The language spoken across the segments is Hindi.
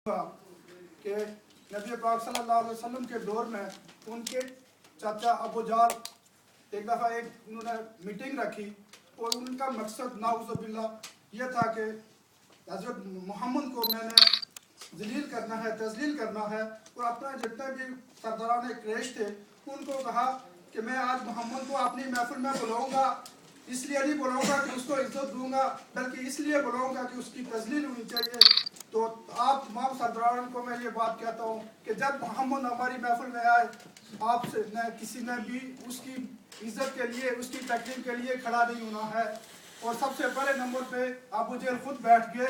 कि नबी पाक सल्लल्लाहु अलैहि वसल्लम के दौर में उनके चाचा अबू जाल एक दफ़ा उन्होंने मीटिंग रखी और उनका मकसद नाउज़ुबिल्लाह ये था कि हज़रत मोहम्मद को मैंने जलील करना है, तज़लील करना है। और अपना जितने भी सरदारान क़ुरैश थे उनको कहा कि मैं आज मोहम्मद को अपनी महफिल में बुलाऊँगा, इसलिए नहीं बुलाऊँगा कि उसको इज्जत दूँगा, बल्कि इसलिए बुलाऊँगा कि उसकी तज़लील होनी चाहिए। तो आप तमाम सरदारान को मैं ये बात कहता हूँ कि जब मोहम्मद हमारी महफिल में आए, आपसे न किसी ने भी उसकी इज्जत के लिए, उसकी तकरीम के लिए खड़ा नहीं होना है। और सबसे पहले नंबर पे अबू जहल खुद बैठ गए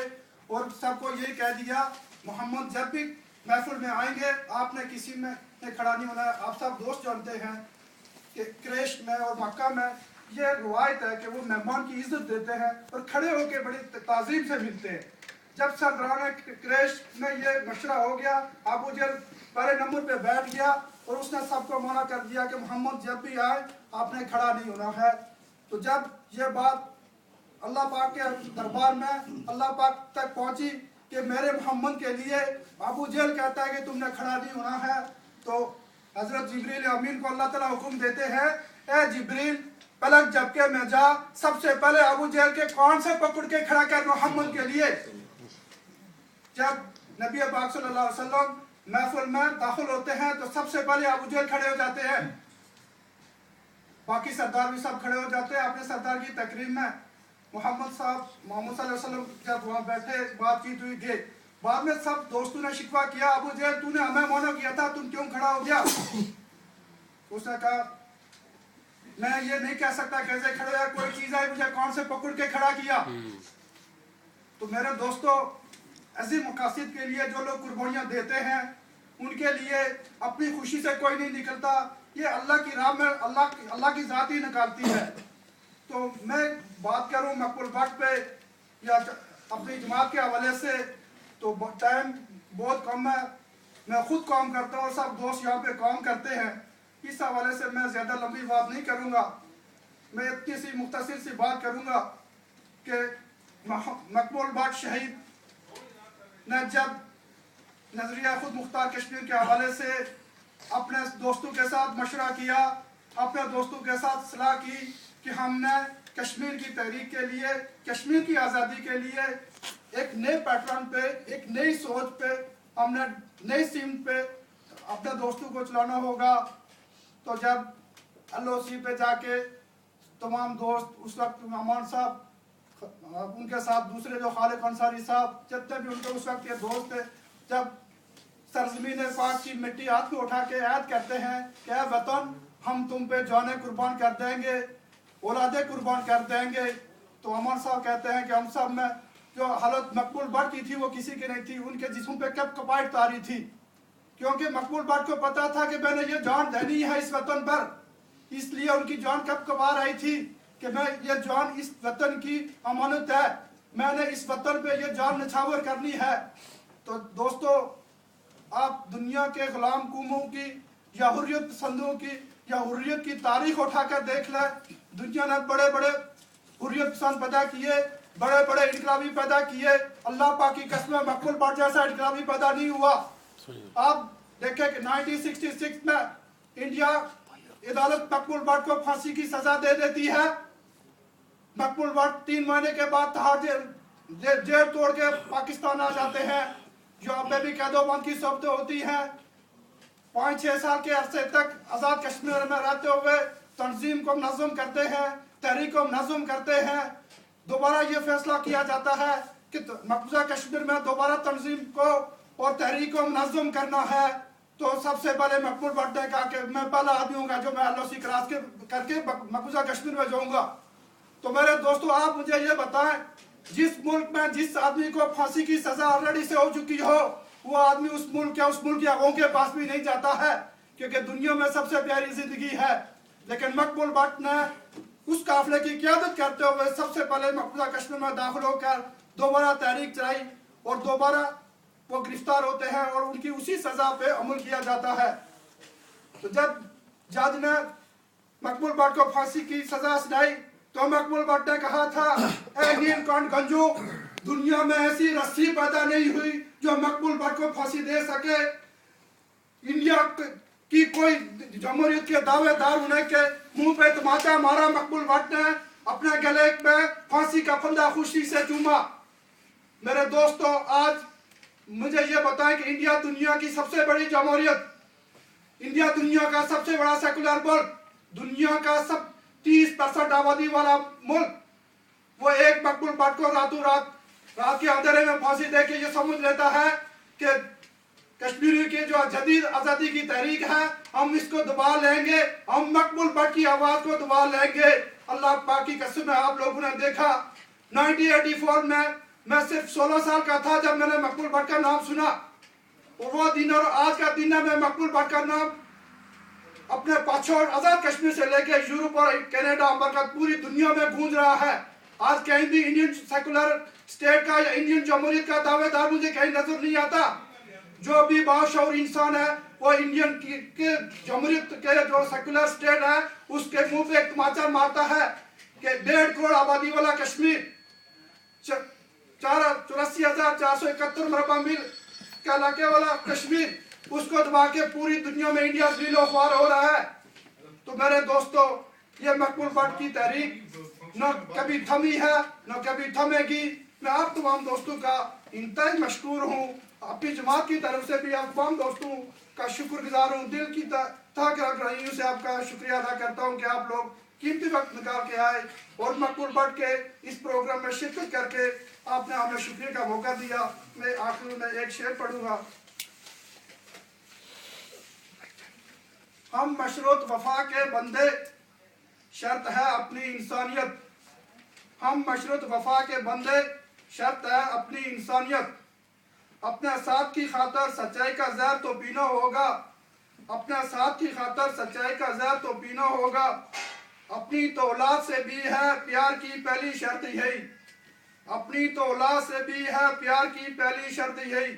और सबको ये कह दिया, मोहम्मद जब भी महफिल में आएंगे आपने किसी में खड़ा नहीं होना है। आप सब दोस्त जानते हैं कि क़ुरैश में और मक्का में ये रवायत है कि वो मेहमान की इज्जत देते हैं और खड़े होकर बड़ी ताज़ीम से मिलते हैं। जब सरदारान क़ुरैश में ये मशवरा हो गया, अबू जहल पहले नंबर पे बैठ गया और उसने सबको मना कर दिया कि मोहम्मद जब भी आए आपने खड़ा नहीं होना है। तो जब ये बात अल्लाह पाक के दरबार में अल्लाह पाक तक पहुंची कि मेरे मोहम्मद के लिए अबू जहल कहता है कि तुमने खड़ा नहीं होना है, तो हज़रत जिब्रील अमीन को अल्लाह ताला हुक्म देते हैं, ए जिब्रील पलक झपके में जा, सबसे पहले अबू जहल के कान से पकड़ के खड़ा कर मोहम्मद के लिए। जब नबी पाक सल्लल्लाहु अलैहि वसल्लम महफिल में दाखिल होते हैं तो सबसे पहले अबू जहल खड़े हो जाते हैं, बाकी सरदार भी सब खड़े हो जाते हैं अपने सरदार की तकरीम में। मोहम्मद सल्लल्लाहु अलैहि वसल्लम जब वहाँ बैठे, बातचीत हुई गई, बाद में सब दोस्तों ने शिकवा किया, अबू जहल तूने हमें मना किया था, तुम क्यों खड़ा हो गया? उसने कहा मैं ये नहीं कह सकता कैसे खड़े हुआ, कोई चीज आई मुझे कौन से पकड़ के खड़ा किया। तो मेरे दोस्तों, अजीम मकासद के लिए जो लोग कुर्बानियाँ देते हैं उनके लिए अपनी खुशी से कोई नहीं निकलता, ये अल्लाह की राह में अल्लाह की ज़ात ही निकालती है। तो मैं बात करूँ मकबूल भट्ट पे या अपनी जमात के हवाले से, तो टाइम बहुत कम है, मैं खुद काम करता हूँ और सब दोस्त यहाँ पे काम करते हैं, इस हवाले से मैं ज़्यादा लंबी बात नहीं करूँगा। मैं इतनी सी मुख्तसर सी बात करूँगा कि मकबूल भट्ट शहीद ने जब नजरिया खुद मुख्तार कश्मीर के हवाले से अपने दोस्तों के साथ मशवरा किया, अपने दोस्तों के साथ सलाह की कि हमने कश्मीर की तहरीक के लिए, कश्मीर की आज़ादी के लिए एक नए पैटर्न पे, एक नई सोच पे, हमने नई सिम पे अपने दोस्तों को चलाना होगा। तो जब LOC पे जाके तमाम दोस्त, उस वक्त अमान साहब, उनके साथ दूसरे जो खालिद अंसारी साहब, जितने भी उनके उस वक्त ये दोस्त थे, जब सरजमीन पाक की मिट्टी हाथ में उठा के ऐद करते हैं कि ऐ वतन हम तुम पे जाने कुर्बान कर देंगे, औलादे कुर्बान कर देंगे, तो अमर साहब कहते हैं कि हम सब में जो हालत मकबूल भट्ट की थी वो किसी की नहीं थी, उनके जिस्म पे कब कपाट तारी थी, क्योंकि मकबूल भट्ट को पता था कि मैंने ये जान देनी है इस वतन पर, इसलिए उनकी जान कब कबार आई थी कि मैं ये जान इस वतन की अमानत है, मैंने इस वतन पे ये जान निछावर करनी है। तो दोस्तों, आप दुनिया के गुलाम कौमों की या हुर्रियत पसंदों की या हुर्रियत की तारीख उठाकर देख लें, दुनिया ने बड़े बड़े हुर्रियत पसंद पैदा किए, बड़े बड़े इनकलाबी पैदा किए, अल्लाह पाक की कसम मकबूल भट्ट जैसा इनकलाबी पैदा नहीं हुआ। आप देखें कि 1966 में इंडिया अदालत मकबूल भट्ट को फांसी की सजा दे देती है। मकबूल भट्ट 3 महीने के बाद तहार जेल तोड़ के पाकिस्तान आ जाते हैं, जहाँ पे भी कैदोबंद की सोबतें होती हैं। 5-6 साल के अरसे तक आज़ाद कश्मीर में रहते हुए तंजीम को नज़म करते हैं, तहरीक को नज़म करते हैं। दोबारा ये फैसला किया जाता है कि मकबूजा कश्मीर में दोबारा तंजीम को और तहरीक को नज़म करना है। तो सबसे पहले मकबूल भट्ट ने कहा कि मैं पहला आदमी हूँगा जो मैं LOC क्रॉस करके मकबूजा कश्मीर में जाऊँगा। तो मेरे दोस्तों, आप मुझे ये बताएं, जिस मुल्क में जिस आदमी को फांसी की सजा ऑलरेडी से हो चुकी हो, वो आदमी उस मुल्क के आगों के पास भी नहीं जाता है, क्योंकि दुनिया में सबसे प्यारी जिंदगी है। लेकिन मकबूल भट्ट ने उस काफिले की क़यादत करते हुए सबसे पहले मकबूजा कश्मीर में दाखिल होकर दोबारा तहरीक चलाई और दोबारा वो गिरफ्तार होते हैं और उनकी उसी सजा पे अमल किया जाता है। तो जब जज ने मकबूल भट्ट को फांसी की सजा सुनाई तो मकबूल भट्ट ने कहा था, ए नीलकंठ गंजू, दुनिया में ऐसी रस्सी पैदा नहीं हुई जो मकबूल भट्ट को फांसी दे सके। इंडिया की कोई जमहूरियत के दावेदार होने के मुंह पे तमाचा मारा मकबूल भट्ट ने, अपने गले पे फांसी का फंदा खुशी से चूमा। मेरे दोस्तों, आज मुझे ये बताएं कि इंडिया दुनिया की सबसे बड़ी जमहूरियत, इंडिया दुनिया का सबसे बड़ा सेकुलर मुल्क, दुनिया का सब 30% आबादी वाला मुल्क, वो एक मकबूल भट्ट को रातों रात के अंधेरे में फांसी देके ये समझ लेता है कि कश्मीर की जो जदीद आज़ादी की तहरीक है, हम इसको दबा लेंगे, हम मकबूल भट्ट की आवाज़ को दबा लेंगे। अल्लाह पाक की कसम है, आप लोगों ने देखा 1984 में मैं सिर्फ 16 साल का था जब मैंने मकबूल भट्ट का नाम सुना। वो दिन और आज का दिन है, मैं मकबूल भट्ट का नाम अपने पाछोड़ आज़ाद कश्मीर से लेकर यूरोप और कनाडा, अमेरिका, पूरी दुनिया में गूंज रहा है। आज कहीं भी इंडियन सेकुलर स्टेट का या इंडियन जमहूरियत का दावेदार मुझे कहीं नजर नहीं आता। जो भी बाशऊर इंसान है वो इंडियन के जमहूरियत के जो सेकुलर स्टेट है उसके मुंह पे एक तमाचा मारता है कि 1.5 करोड़ आबादी वाला कश्मीर, 84,471 मरबा मील का इलाके वाला कश्मीर, उसको दबा के पूरी दुनिया में इंडिया लीलो ख्वार हो रहा है। तो मेरे दोस्तों, ये मकबूल भट्ट की तहरीक न कभी थमी है न कभी थमेगी। मैं आप तमाम दोस्तों का इंतहाई मशकूर हूँ, अपनी जमात की तरफ से भी आप तमाम दोस्तों का शुक्रगुजार हूँ। दिल की तह से आपका शुक्रिया अदा करता हूँ कि आप लोग कीमती वक्त निकाल के आए और मकबूल भट्ट के इस प्रोग्राम में शिरकत करके आपने हमें शुक्रिया का मौका दिया। मैं आखिर में एक शेर पढ़ूंगा। हम मशरूत वफा के बंदे, शर्त है अपनी इंसानियत। हम मशरूत वफा के बंदे, शर्त है अपनी इंसानियत। अपने साथ की खातर सच्चाई का जहर तो पीना होगा, अपने साथ की खातर सच्चाई का जहर तो पीना होगा। अपनी तो औलाद से भी है प्यार की पहली शर्त यही, अपनी तो औलाद से भी है प्यार की पहली शर्त यही।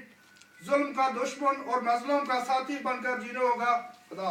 जुल्म का दुश्मन और मजलूम का साथी बनकर जीना होगा। खुदा।